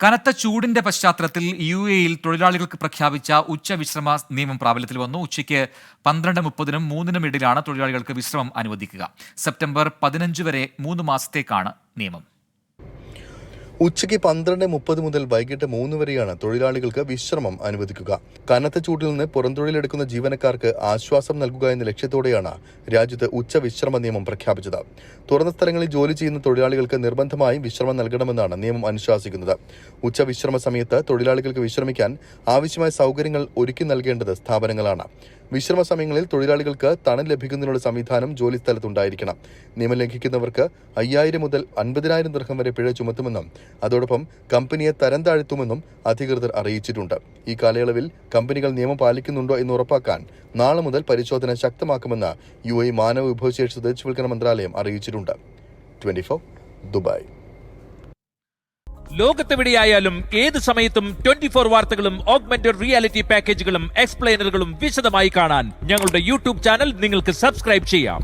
കനത്ത ചൂടിന്റെ പശ്ചാത്തലത്തിൽ UAE-യിൽ തൊഴിലാളികൾക്ക് പ്രഖ്യാപിച്ച ഉച്ചവിശ്രമ നിയമം പ്രാബല്യത്തിൽ വന്നു. ഉച്ചയ്ക്ക് 12:30-നും 3-നും ഇടയിലാണ് തൊഴിലാളികൾക്ക് വിശ്രമം അനുവദിക്കുക. സെപ്റ്റംബർ 15 വരെ 3 മാസത്തേക്കാണ് നിയമം. ഉച്ചയ്ക്ക് 12:30 മുതൽ വൈകിട്ട് 3 വരെയാണ് തൊഴിലാളികൾക്ക് വിശ്രമം അനുവദിക്കുക. കനത്ത ചൂടിൽ നിന്ന് പുറംതൊഴിലെടുക്കുന്ന ജീവനക്കാർക്ക് ആശ്വാസം നൽകുക എന്ന ലക്ഷ്യത്തോടെയാണ് രാജ്യത്ത് ഉച്ചവിശ്രമ നിയമം പ്രഖ്യാപിച്ചത്. തുറന്ന സ്ഥലങ്ങളിൽ ജോലി ചെയ്യുന്ന തൊഴിലാളികൾക്ക് നിർബന്ധമായും വിശ്രമം നൽകണമെന്നാണ് നിയമം അനുശാസിക്കുന്നത്. ഉച്ചവിശ്രമ സമയത്ത് തൊഴിലാളികൾക്ക് വിശ്രമിക്കാൻ ആവശ്യമായ സൗകര്യങ്ങൾ ഒരുക്കി നൽകേണ്ടത് സ്ഥാപനങ്ങളാണ്. വിശ്രമ സമയങ്ങളിൽ തൊഴിലാളികൾക്ക് തണൽ ലഭിക്കുന്നതിനുള്ള സംവിധാനം ജോലിസ്ഥലത്തുണ്ടായിരിക്കണം. നിയമം ലംഘിക്കുന്നവർക്ക് 5000 മുതൽ 50,000 ദിർഹം വരെ പിഴ ചുമത്തുമെന്നും അതോടൊപ്പം കമ്പനിയെ തരം താഴ്ത്തുമെന്നും അധികൃതർ അറിയിച്ചിട്ടുണ്ട്. ഈ കാലയളവിൽ കമ്പനികൾ നിയമം പാലിക്കുന്നുണ്ടോ എന്ന് ഉറപ്പാക്കാൻ നാളെ മുതൽ പരിശോധന ശക്തമാക്കുമെന്ന് UAE മാനവ വിഭവശേഷി സ്വദേശവൽക്കരണ മന്ത്രാലയം അറിയിച്ചിട്ടുണ്ട്. 24 ദുബായ്. ലോകത്തെവിടെയായാലും ഏത് സമയത്തും 24 വാർത്തകളും ഓഗ്മെന്റഡ് റിയാലിറ്റി പാക്കേജുകളും എക്സ്പ്ലെയിനറുകളും വിശദമായി കാണാൻ ഞങ്ങളുടെ YouTube ചാനൽ നിങ്ങൾക്ക് സബ്സ്ക്രൈബ് ചെയ്യാം.